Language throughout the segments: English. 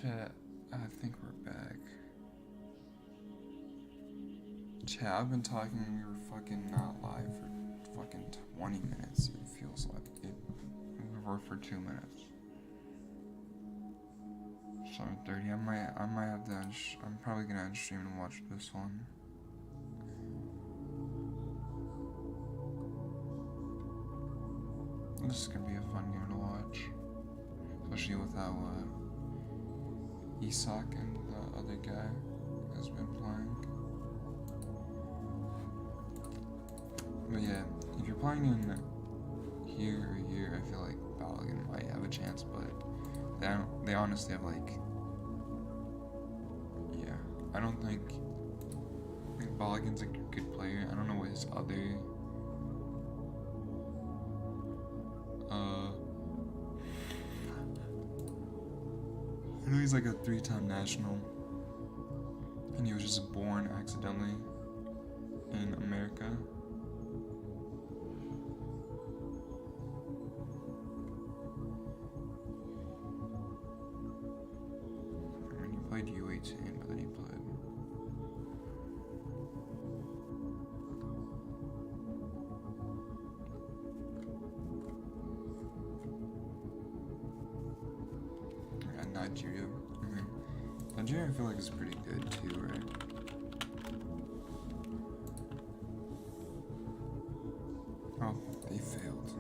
Chat, I think we're back. Chat, I've been talking and we were fucking not live for fucking 20 minutes, it feels like. We were for 2 minutes. 7:30, I might have to I'm probably gonna end stream and watch this one. This is gonna be a fun game to watch. Especially with how, Isak and the other guy has been playing. But yeah, if you're playing in here or here, I feel like Balogun might have a chance, but they honestly have like, yeah, I think Balogun's a good player. I don't know what his other, I know he's like a 3-time national, and he was just born accidentally in America. I mean, he played U18, but then he played. Nigeria. Nigeria, I feel like is pretty good too, right? Oh, they failed.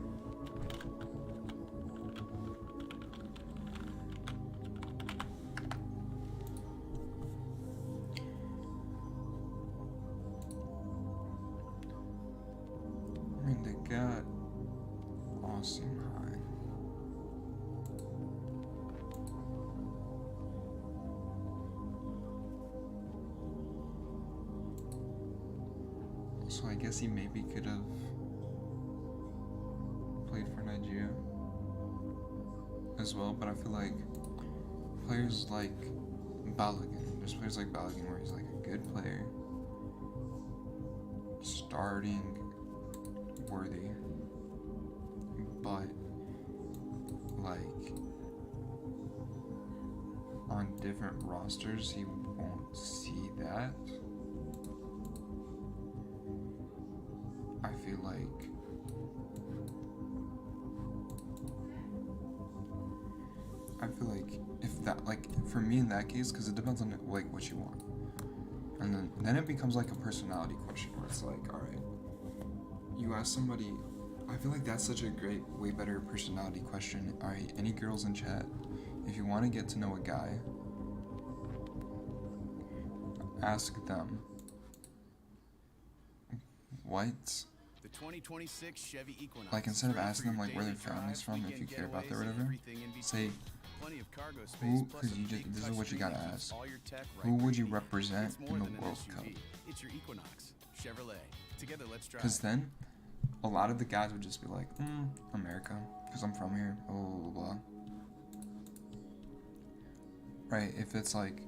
I mean, they got awesome high. So I guess he maybe could have played for Nigeria as well, but I feel like players like Balogun, there's players like Balogun where he's like a good player, starting worthy, but like on different rosters he won't see that. I feel like if that, like, for me in that case, because it depends on like what you want, and then it becomes like a personality question where it's like, all right, you ask somebody. I feel like that's such a great, way better personality question. All right, any girls in chat, if you want to get to know a guy, ask them what. 2026 Chevy Equinox. Like, instead of asking them like where their family's from, if you care about that or whatever, say who, because this is what you gotta ask. Who would you represent in the World Cup? It's your Equinox Chevrolet. Together, let's drive. Because then a lot of the guys would just be like, America, because I'm from here, blah, blah, blah, blah. Right, if it's like,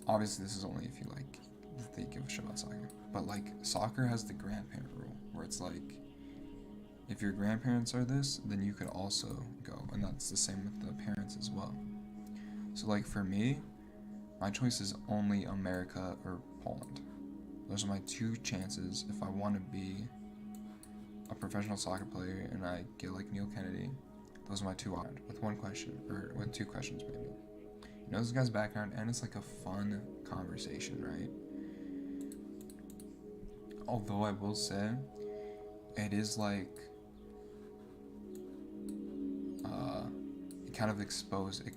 obviously this is only if you like, if they give a shit about soccer, but like soccer has the grandparent rule where it's like, if your grandparents are this, then you could also go, and that's the same with the parents as well. So like for me, my choice is only America or Poland. Those are my two chances if I want to be a professional soccer player and I get like Neil Kennedy. Those are my two options, with one question, or with two questions maybe. You know this guy's background, and it's like a fun conversation, right? Although I will say, it is like, it kind of it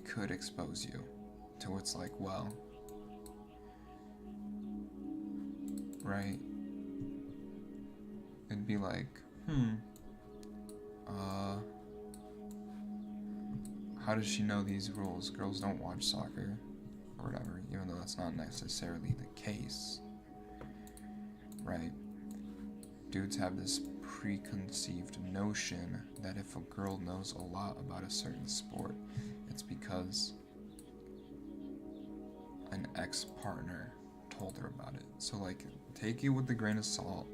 could expose you to what's like, well, right? It'd be like, how does she know these rules? Girls don't watch soccer, or whatever, even though that's not necessarily the case, right? Dudes have this preconceived notion that if a girl knows a lot about a certain sport, it's because an ex-partner told her about it. So like, take it with a grain of salt,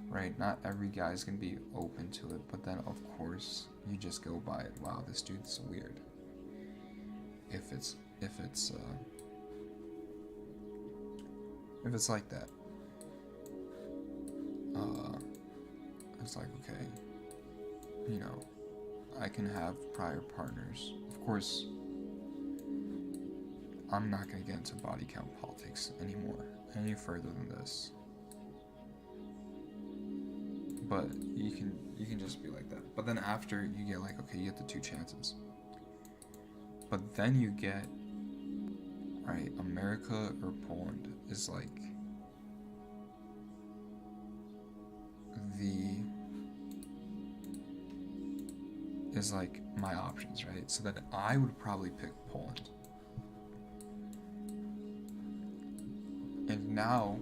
right? Not every guy's gonna be open to it, but then of course you just go by it. Wow, this dude's weird. If it's if it's like that. It's like, okay, you know, I can have prior partners. Of course, I'm not gonna get into body count politics anymore, any further than this. But you can just be like that. But then after you get like, okay, you get the 2 chances. But then you get, right, America or Poland is like my options, right? So then I would probably pick Poland. And now,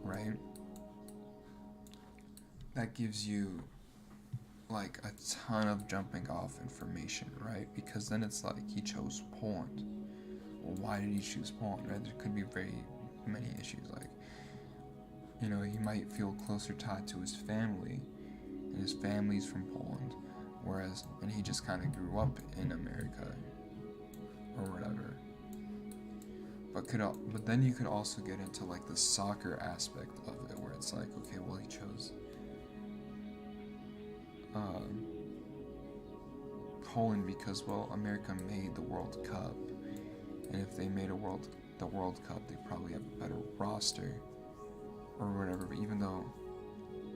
right, that gives you like a ton of jumping off information, right? Because then it's like he chose Poland. Well, why did he choose Poland, right? There could be very many issues, like, you know, he might feel closer tied to his family, and his family's from Poland, and he just kind of grew up in America or whatever. But then you could also get into like the soccer aspect of it, where it's like, okay, well, he chose Poland because, well, America made the World Cup, and if they made the World Cup, they probably have a better roster or whatever. But even though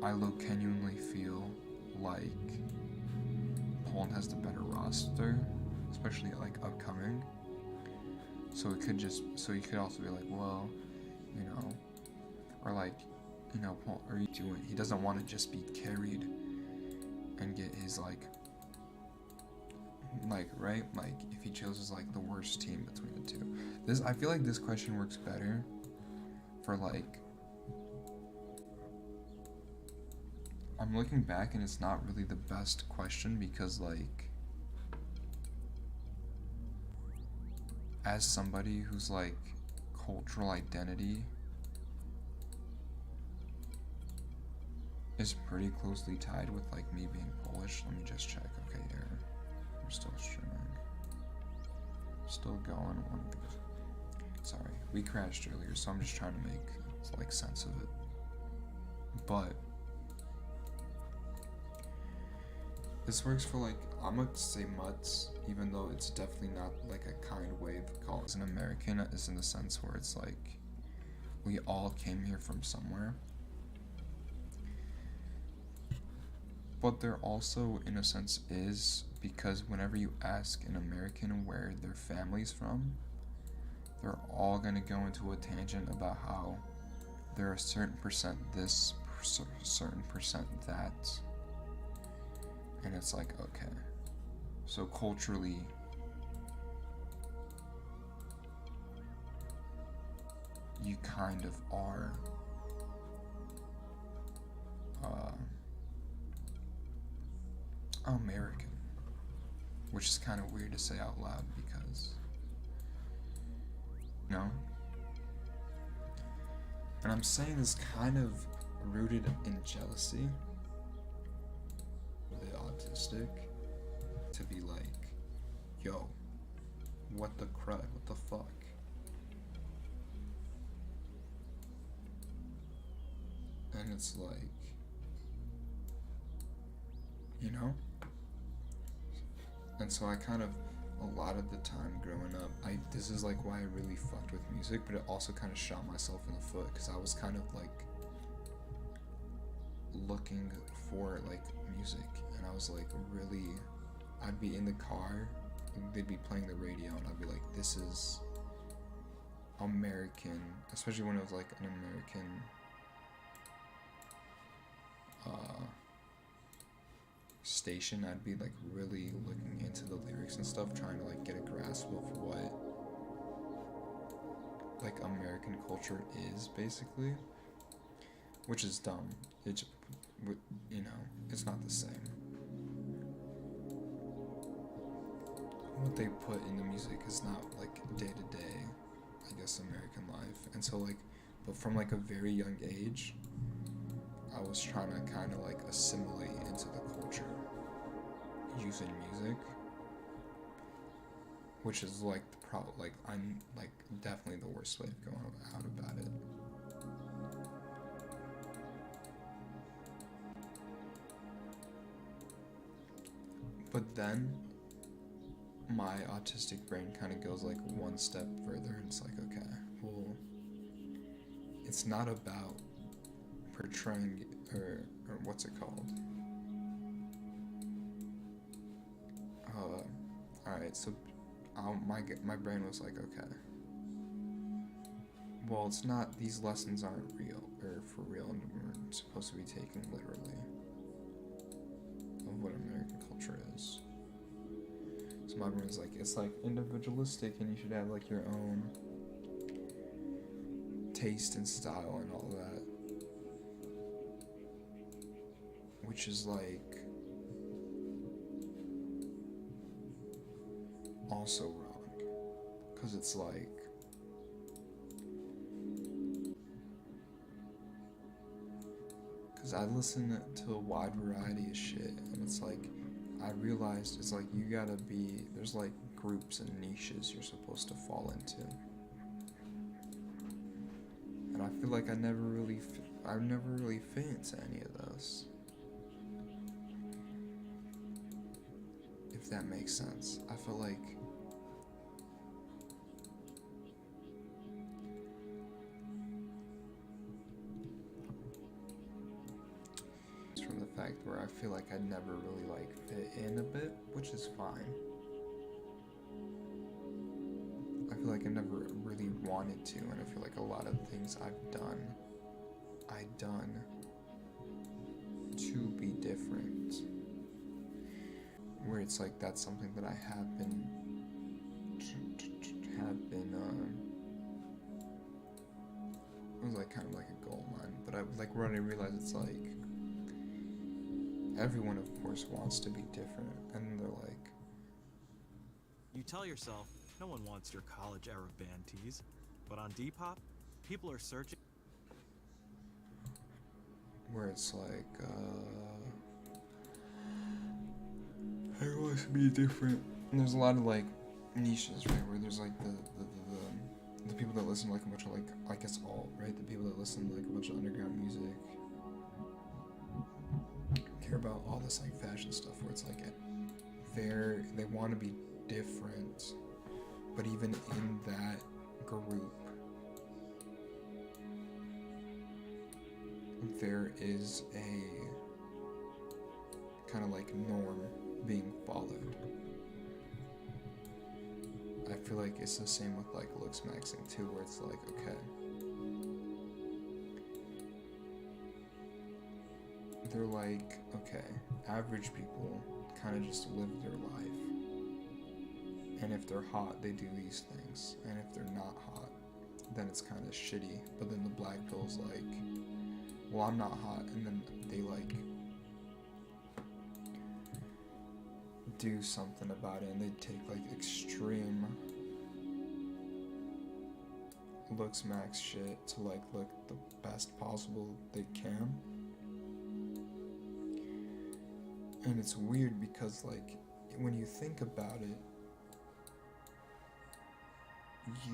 I genuinely feel like Poland has the better roster, especially like upcoming. So you could also be like, well, you know, or like, you know, he doesn't want to just be carried and get his like right, like if he chooses like the worst team between the two. I feel like this question works better for like, I'm looking back and it's not really the best question because like, as somebody who's like cultural identity is pretty closely tied with like me being Polish. Let me just check. Okay, error. We're still streaming. Still going. Sorry, we crashed earlier, so I'm just trying to make like sense of it. But this works for like, I'm gonna say mutts, even though it's definitely not like a kind way of calling. As an American, is in the sense where it's like we all came here from somewhere. But there also, in a sense, is because whenever you ask an American where their family's from, they're all gonna go into a tangent about how they're a certain percent this, certain percent that. And it's like, okay, so culturally, you kind of are American, which is kind of weird to say out loud because, you know, and I'm saying this kind of rooted in jealousy, the autistic, to be like, yo, what the crud, what the fuck? And it's like, you know? And so I kind of, a lot of the time growing up, this is like why I really fucked with music, but it also kind of shot myself in the foot, because I was kind of like looking for like music, and I was like really, I'd be in the car, and they'd be playing the radio, and I'd be like, this is American, especially when it was like an American station. I'd be like really looking into the lyrics and stuff, trying to like get a grasp of what like American culture is, basically, which is dumb. It's, you know, it's not the same. What they put in the music is not like day to day, I guess, American life. And so like, but from like a very young age, I was trying to kind of like assimilate into the culture using music, which is like like I'm like definitely the worst way of going out about it. But then my autistic brain kind of goes like one step further, and it's like, okay, well, it's not about portraying or what's it called? Alright, so my brain was like, okay, well, it's not, these lessons aren't real, or for real, and we're supposed to be taken literally of what American culture is. So my brain's like, it's like individualistic, and you should have like your own taste and style and all that. Which is like also wrong, because it's like I listen to a wide variety of shit, and it's like I realized it's like you gotta be, there's like groups and niches you're supposed to fall into, and I feel like I never really fit into any of those. If that makes sense. I feel like it's from the fact where I feel like I never really like fit in a bit, which is fine. I feel like I never really wanted to, and I feel like a lot of things I've done to be different. Where it's like that's something that I have been it was like kind of like a goal of mine, but I like when I realized it's like everyone of course wants to be different, and they're like, you tell yourself no one wants your college era band tees, but on Depop people are searching, where it's like everyone wants to be different, and there's a lot of like niches, right, where there's like the people that listen to like a bunch of like, I guess alt, right, the people that listen to like a bunch of underground music care about all this like fashion stuff, where it's like they want to be different, but even in that group there is a kind of like norm being followed. I feel like it's the same with like looks maxing too, where it's like, okay, they're like, okay, average people kind of just live their life, and if they're hot they do these things, and if they're not hot then it's kind of shitty. But then the black pill's like, well, I'm not hot, and then they like do something about it, and they take like extreme looks max shit to like look the best possible they can. And it's weird because like when you think about it,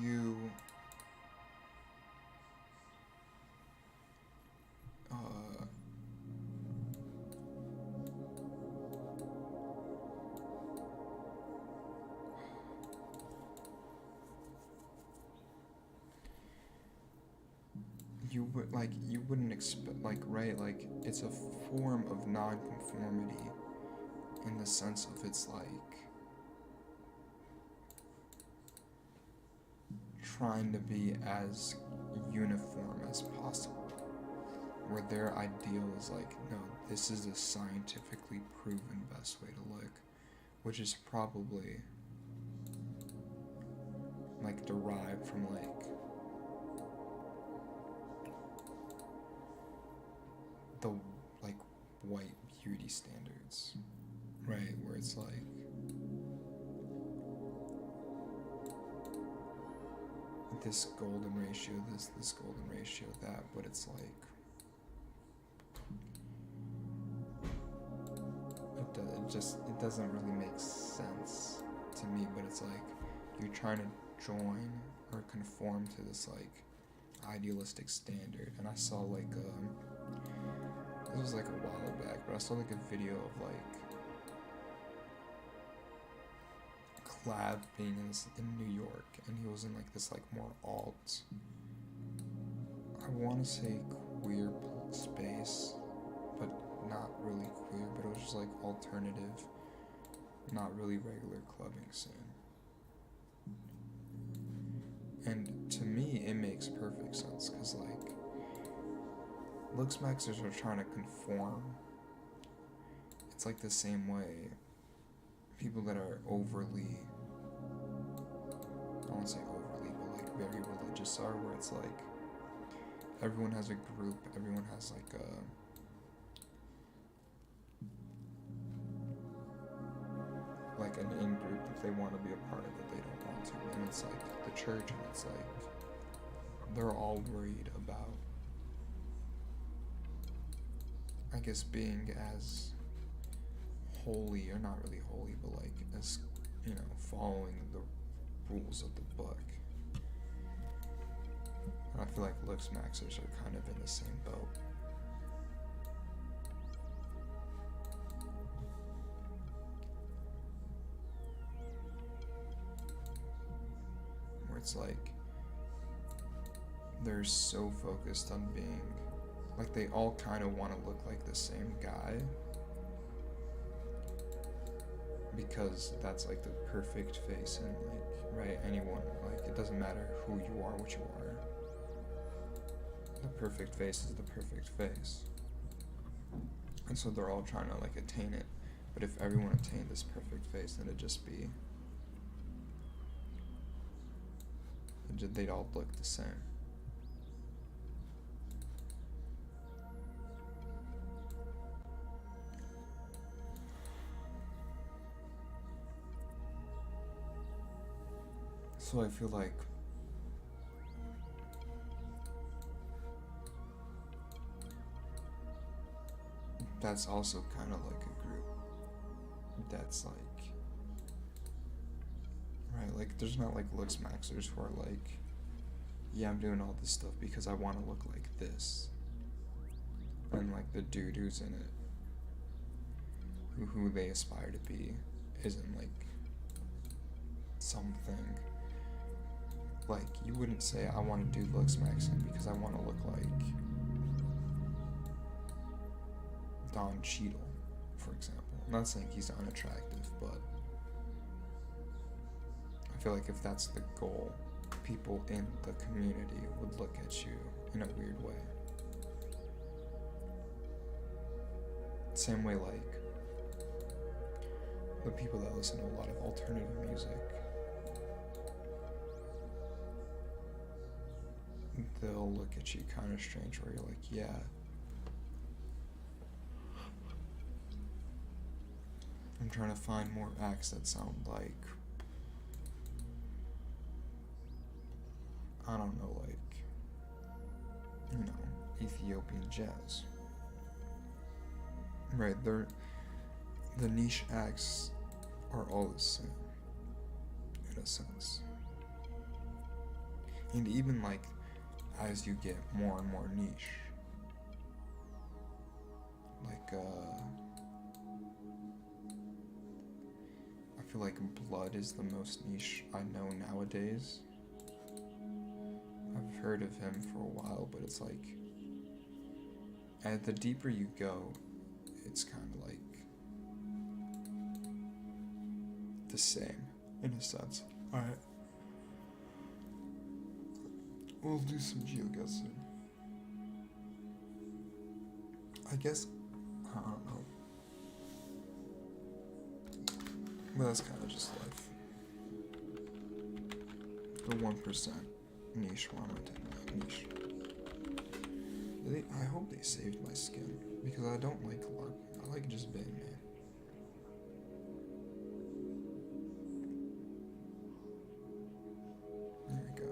you you wouldn't expect, like, right, like it's a form of non-conformity in the sense of it's like trying to be as uniform as possible, where their ideal is like, no, this is a scientifically proven best way to look, which is probably like derived from like the like white beauty standards, right, where it's like this golden ratio, this golden ratio, that, but it's like it doesn't really make sense to me. But it's like you're trying to join or conform to this like idealistic standard. And I saw like this was like a while back, but I saw like a video of like Clav being in New York, and he was in like this like more alt, I want to say queer space, but not really queer, but it was just like alternative, not really regular clubbing scene. And to me, it makes perfect sense, because like looks maxers are trying to conform. It's like the same way people that are overly, I won't say overly, but like very religious are, where it's like everyone has a group, everyone has like an in-group that they want to be a part of, that they don't want to. And it's like the church, and it's like they're all worried about, I guess, being as holy, or not really holy, but like as, you know, following the rules of the book. And I feel like looks maxers are kind of in the same boat. Where it's like they're so focused on being, like they all kind of want to look like the same guy, because that's like the perfect face, and like, right, anyone, like it doesn't matter who you are, what you are. The perfect face is the perfect face. And so they're all trying to like attain it. But if everyone attained this perfect face, then it'd just be, they'd all look the same. So I feel like that's also kind of like a group that's like, right, like there's not like looks maxers who are like, yeah, I'm doing all this stuff because I want to look like this, and like the dude who's in it, who they aspire to be, isn't like something. Like, you wouldn't say, I want to do looks maxing because I want to look like Don Cheadle, for example. I'm not saying he's unattractive, but I feel like if that's the goal, people in the community would look at you in a weird way. Same way, like, the people that listen to a lot of alternative music, they'll look at you kind of strange, where you're like, yeah, I'm trying to find more acts that sound like, I don't know, like, you know, Ethiopian jazz. Right, the niche acts are all the same, in a sense. And even like, as you get more and more niche, like I feel like Blood is the most niche I know nowadays. I've heard of him for a while, but it's like, and the deeper you go, it's kind of like the same, in a sense. Alright. We'll do some geoguessing. I guess, I don't know. But that's kind of just life. The 1% niche one, niche. I hope they saved my skin, because I don't like LARPing. I like just being me. There we go.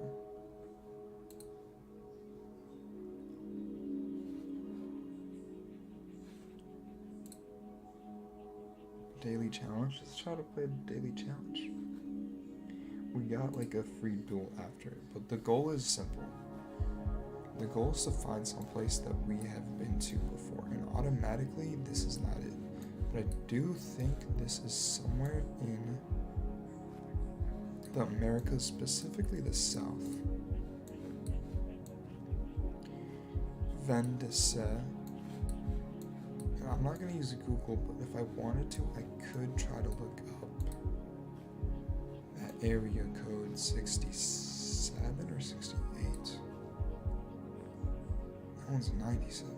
Daily challenge. Let's try to play the daily challenge. We got like a free duel after it, but the goal is simple. The goal is to find some place that we have been to before, and automatically this is not it. But I do think this is somewhere in the Americas, specifically the South. Vendese. And I'm not gonna use Google, but if I wanted to, I could try to look up that area code 67 or 68. That one's 97.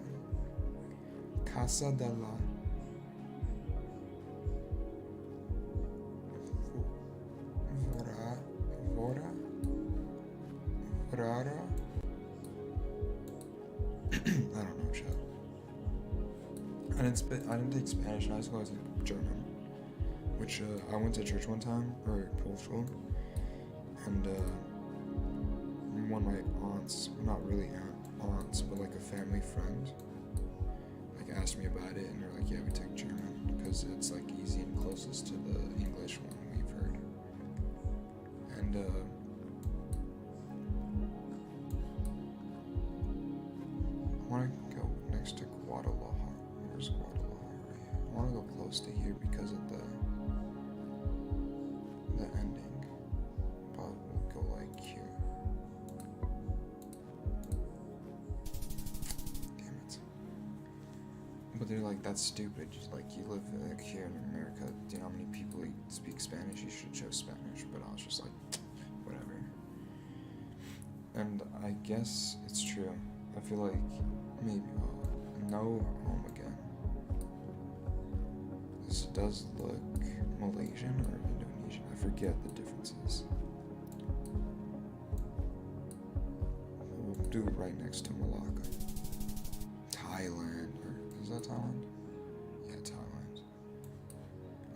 Casa della Rara. I don't know, chat. I didn't take Spanish in high school. I took German, which I went to church one time, or Schule, and one of my aunts, not really aunts, but like a family friend, like asked me about it, and they're like, yeah, we took German because it's like easy and closest to the English one we've heard, and I want to go next to Guadalajara. Where's Guadalajara? Right here. I want to go close to here because of the ending. But we'll go like here. Damn it. But they're like, that's stupid. Like, you live like here in America. Do you know how many people speak Spanish? You should show Spanish. But I was just like, whatever. And I guess it's true. I feel like maybe no home again. This does look Malaysian or Indonesian. I forget the differences. We'll do it right next to Malacca. Thailand, or is that Thailand? Yeah, Thailand.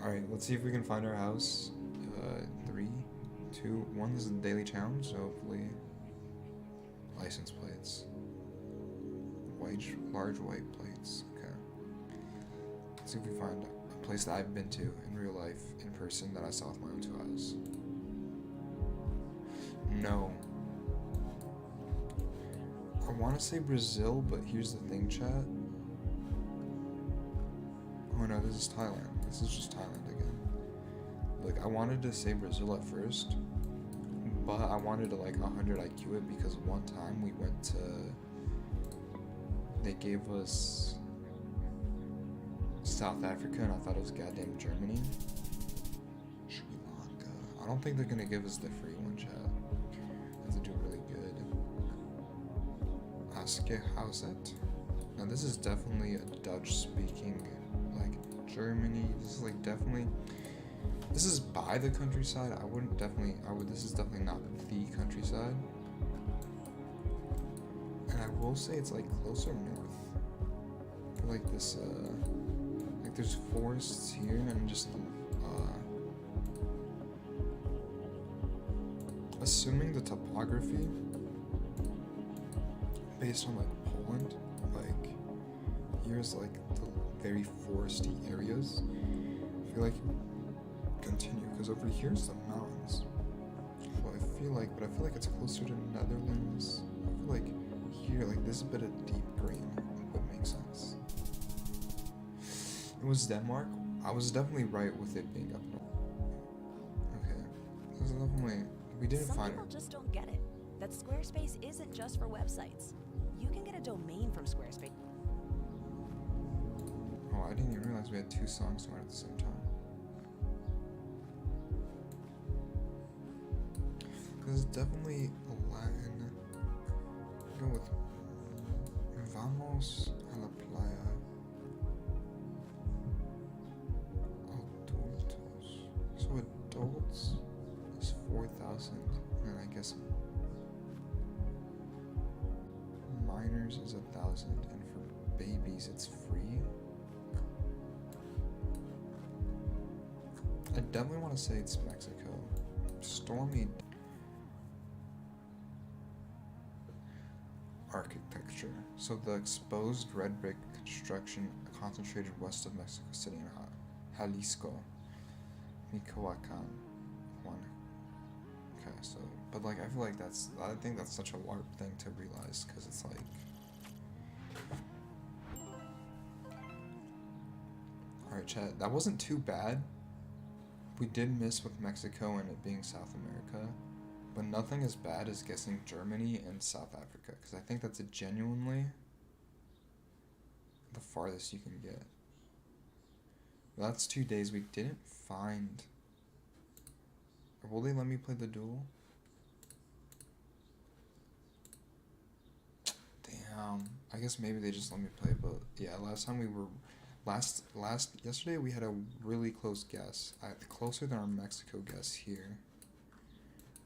Alright, let's see if we can find our house. 3, 2, 1. This is the daily challenge, so hopefully license plates. Large white plates. Okay. Let's see if we find a place that I've been to in real life, in person, that I saw with my own 2 eyes. No. I want to say Brazil, but here's the thing, chat. Oh no, this is Thailand. This is just Thailand again. Like, I wanted to say Brazil at first, but I wanted to like 100 IQ it because one time we went to... They gave us South Africa, and I thought it was goddamn Germany. Sri Lanka. I don't think they're gonna give us the free one, chat. They have to do really good. Askehauset. Now this is definitely a Dutch-speaking, like Germany. This is like definitely. This is by the countryside. This is definitely not the countryside. And I will say it's like closer north. I feel like this, like there's forests here and just, assuming the topography based on like Poland, like here's like the very foresty areas. I feel like continue because over here's the mountains. So I feel like it's closer to Netherlands. I feel like here, like this bit of deep green would make sense. It was Denmark. I was definitely right with it being up north. Okay, this is definitely, we didn't find it. Some people just don't get it. That Squarespace isn't just for websites. You can get a domain from Squarespace. Oh, I didn't even realize we had 2 songs to run at the same time. Because it's definitely Latin. Go with Vamos a la playa. Adultos. So adults is 4,000, and I guess minors is 1,000, and for babies it's free. I definitely want to say it's Mexico. Stormy architecture. So the exposed red brick construction concentrated west of Mexico City in Jalisco, Michoacan, Juan. Okay. so, but like, I feel like I think that's such a LARP thing to realize, because it's like, alright chat, that wasn't too bad. We did miss with Mexico and it being South America, but nothing as bad as guessing Germany and South Africa, because I think that's genuinely the farthest you can get. That's 2 days we didn't find. Will they let me play the duel? Damn. I guess maybe they just let me play, but yeah, yesterday we had a really close guess. Closer than our Mexico guess here.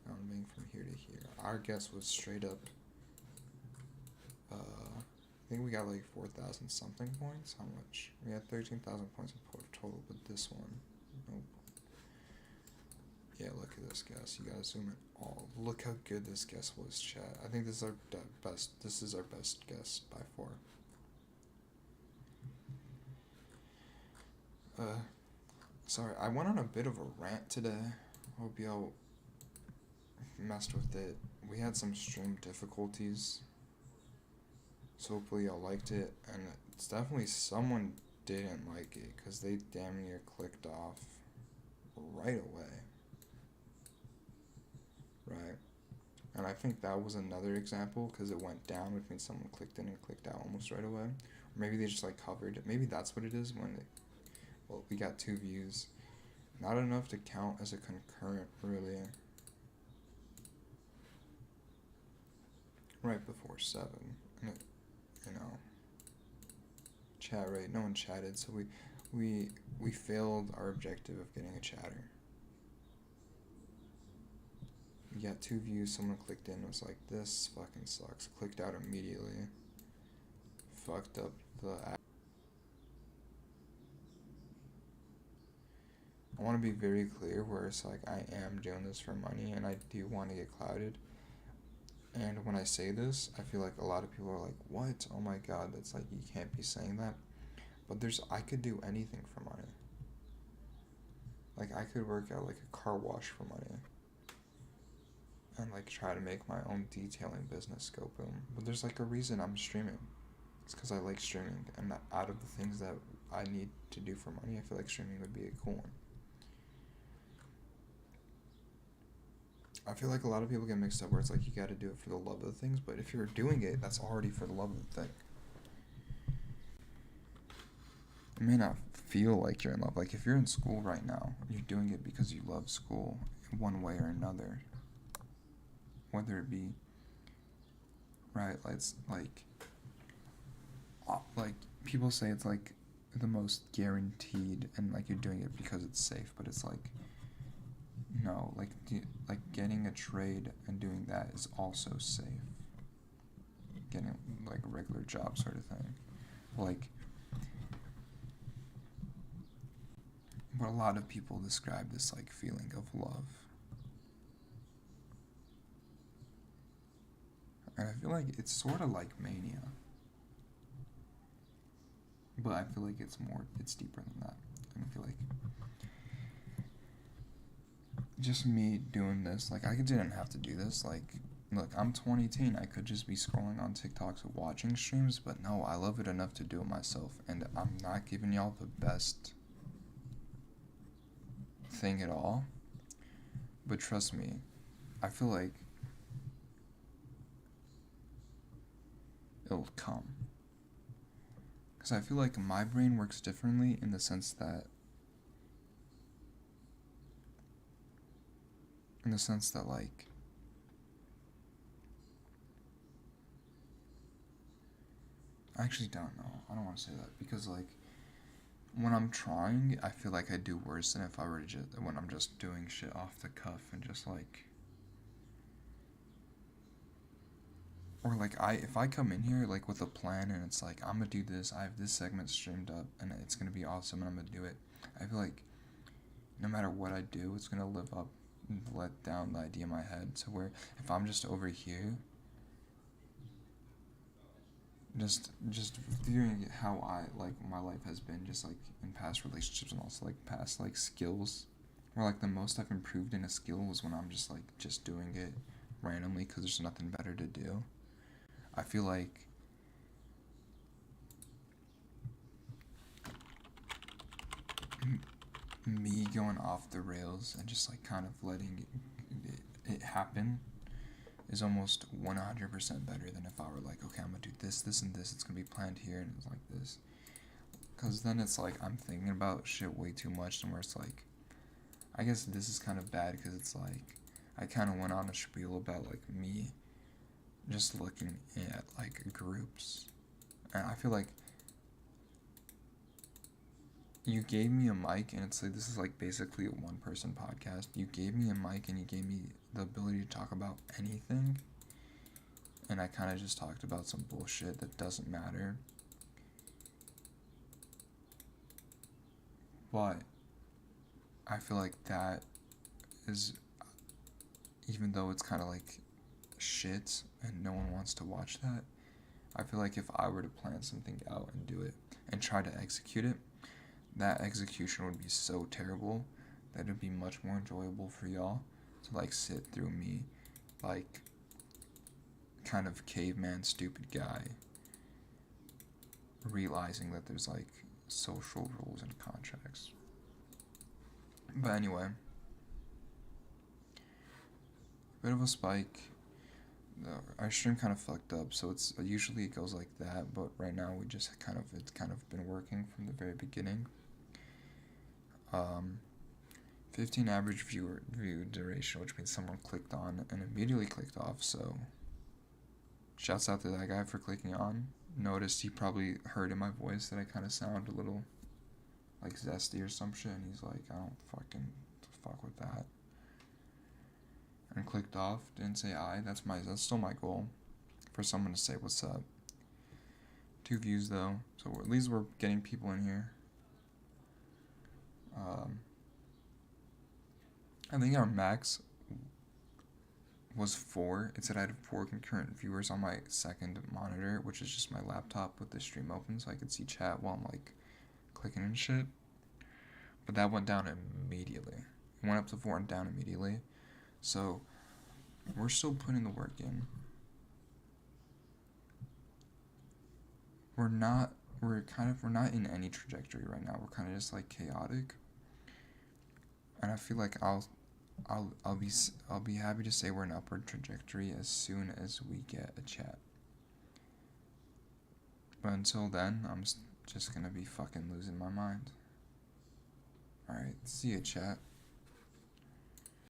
Rounding from here to here. Our guess was straight up, I think we got like 4,000 something points. How much? We had 13,000 points in total, but this one, nope. Yeah, look at this guess. You gotta zoom in all. Look how good this guess was, chat. I think this is our best. This is our best guess by far. Sorry, I went on a bit of a rant today. Hope y'all messed with it. We had some stream difficulties, so hopefully y'all liked it, and it's definitely someone didn't like it, because they damn near clicked off right away. Right, and I think that was another example, because it went down, which means someone clicked in and clicked out almost right away. Or maybe they just like hovered. Maybe that's what it is. Well, we got 2 views, not enough to count as a concurrent, really. Right before 7, and it, chat rate, no one chatted, so we failed our objective of getting a chatter. We got 2 views, someone clicked in and was like, this fucking sucks, clicked out immediately, fucked up the app. I want to be very clear where it's like, I am doing this for money and I do want to get clouded. And when I say this, I feel like a lot of people are like, what? Oh my god, that's like, you can't be saying that. But I could do anything for money. Like, I could work at like a car wash for money. And like try to make my own detailing business go boom. But there's like a reason I'm streaming. It's because I like streaming. And out of the things that I need to do for money, I feel like streaming would be a cool one. I feel like a lot of people get mixed up where it's like you gotta do it for the love of the things, but if you're doing it, that's already for the love of the thing. It may not feel like you're in love. Like if you're in school right now, you're doing it because you love school in one way or another. Whether it be, right, it's like people say it's like the most guaranteed and like you're doing it because it's safe, but it's like, no, like getting a trade and doing that is also safe. Getting like a regular job sort of thing. Like, but a lot of people describe this like feeling of love. And I feel like it's sort of like mania. But I feel like it's deeper than that. And I feel like just me doing this, like I didn't have to do this. Like, look, I'm 2018. I could just be scrolling on TikToks watching streams, but no, I love it enough to do it myself. And I'm not giving y'all the best thing at all. But trust me, I feel like it'll come. Because I feel like my brain works differently in the sense that like I actually don't know. I don't want to say that because like when I'm trying, I feel like I do worse than if I were to when I'm just doing shit off the cuff and just like, or like if I come in here like with a plan and it's like I'm gonna do this, I have this segment streamed up and it's gonna be awesome and I'm gonna do it, I feel like no matter what I do, it's gonna live up and let down the idea in my head. So where if I'm just over here just viewing how I like my life has been just like in past relationships and also like past like skills Or like the most I've improved in a skill was when I'm just like just doing it randomly because there's nothing better to do. I feel like me going off the rails and just like kind of letting it happen is almost 100% better than if I were like, okay, I'm gonna do this, this, and this. It's gonna be planned here, and it's like this. Because then it's like I'm thinking about shit way too much, and where it's like, I guess this is kind of bad because it's like I kind of went on a spiel about like me just looking at like groups, and I feel like you gave me a mic, and it's like this is like basically a one-person podcast. You gave me a mic, and you gave me the ability to talk about anything, and I kind of just talked about some bullshit that doesn't matter. But I feel like that is, even though it's kind of like shit and no one wants to watch that, I feel like if I were to plan something out and do it and try to execute it, that execution would be so terrible that it'd be much more enjoyable for y'all to like sit through me like kind of caveman stupid guy realizing that there's like social rules and contracts. But anyway, bit of a spike. Our stream kind of fucked up, so it's usually it goes like that, but right now it's kind of been working from the very beginning. 15 average view duration, which means someone clicked on and immediately clicked off, so shouts out to that guy for clicking on. Noticed he probably heard in my voice that I kind of sound a little like zesty or some shit, and he's like, I don't fucking fuck with that. And clicked off, didn't say I. That's still my goal, for someone to say what's up. 2 views though, so at least we're getting people in here. I think our max was 4. It said I had 4 concurrent viewers on my second monitor, which is just my laptop with the stream open, so I could see chat while I'm like clicking and shit. But that went down immediately. It went up to 4 and down immediately. So we're still putting the work in. We're not in any trajectory right now. We're kind of just like chaotic. And I feel like I'll be happy to say we're in upward trajectory as soon as we get a chat. But until then, I'm just gonna be fucking losing my mind. Alright, see ya, chat.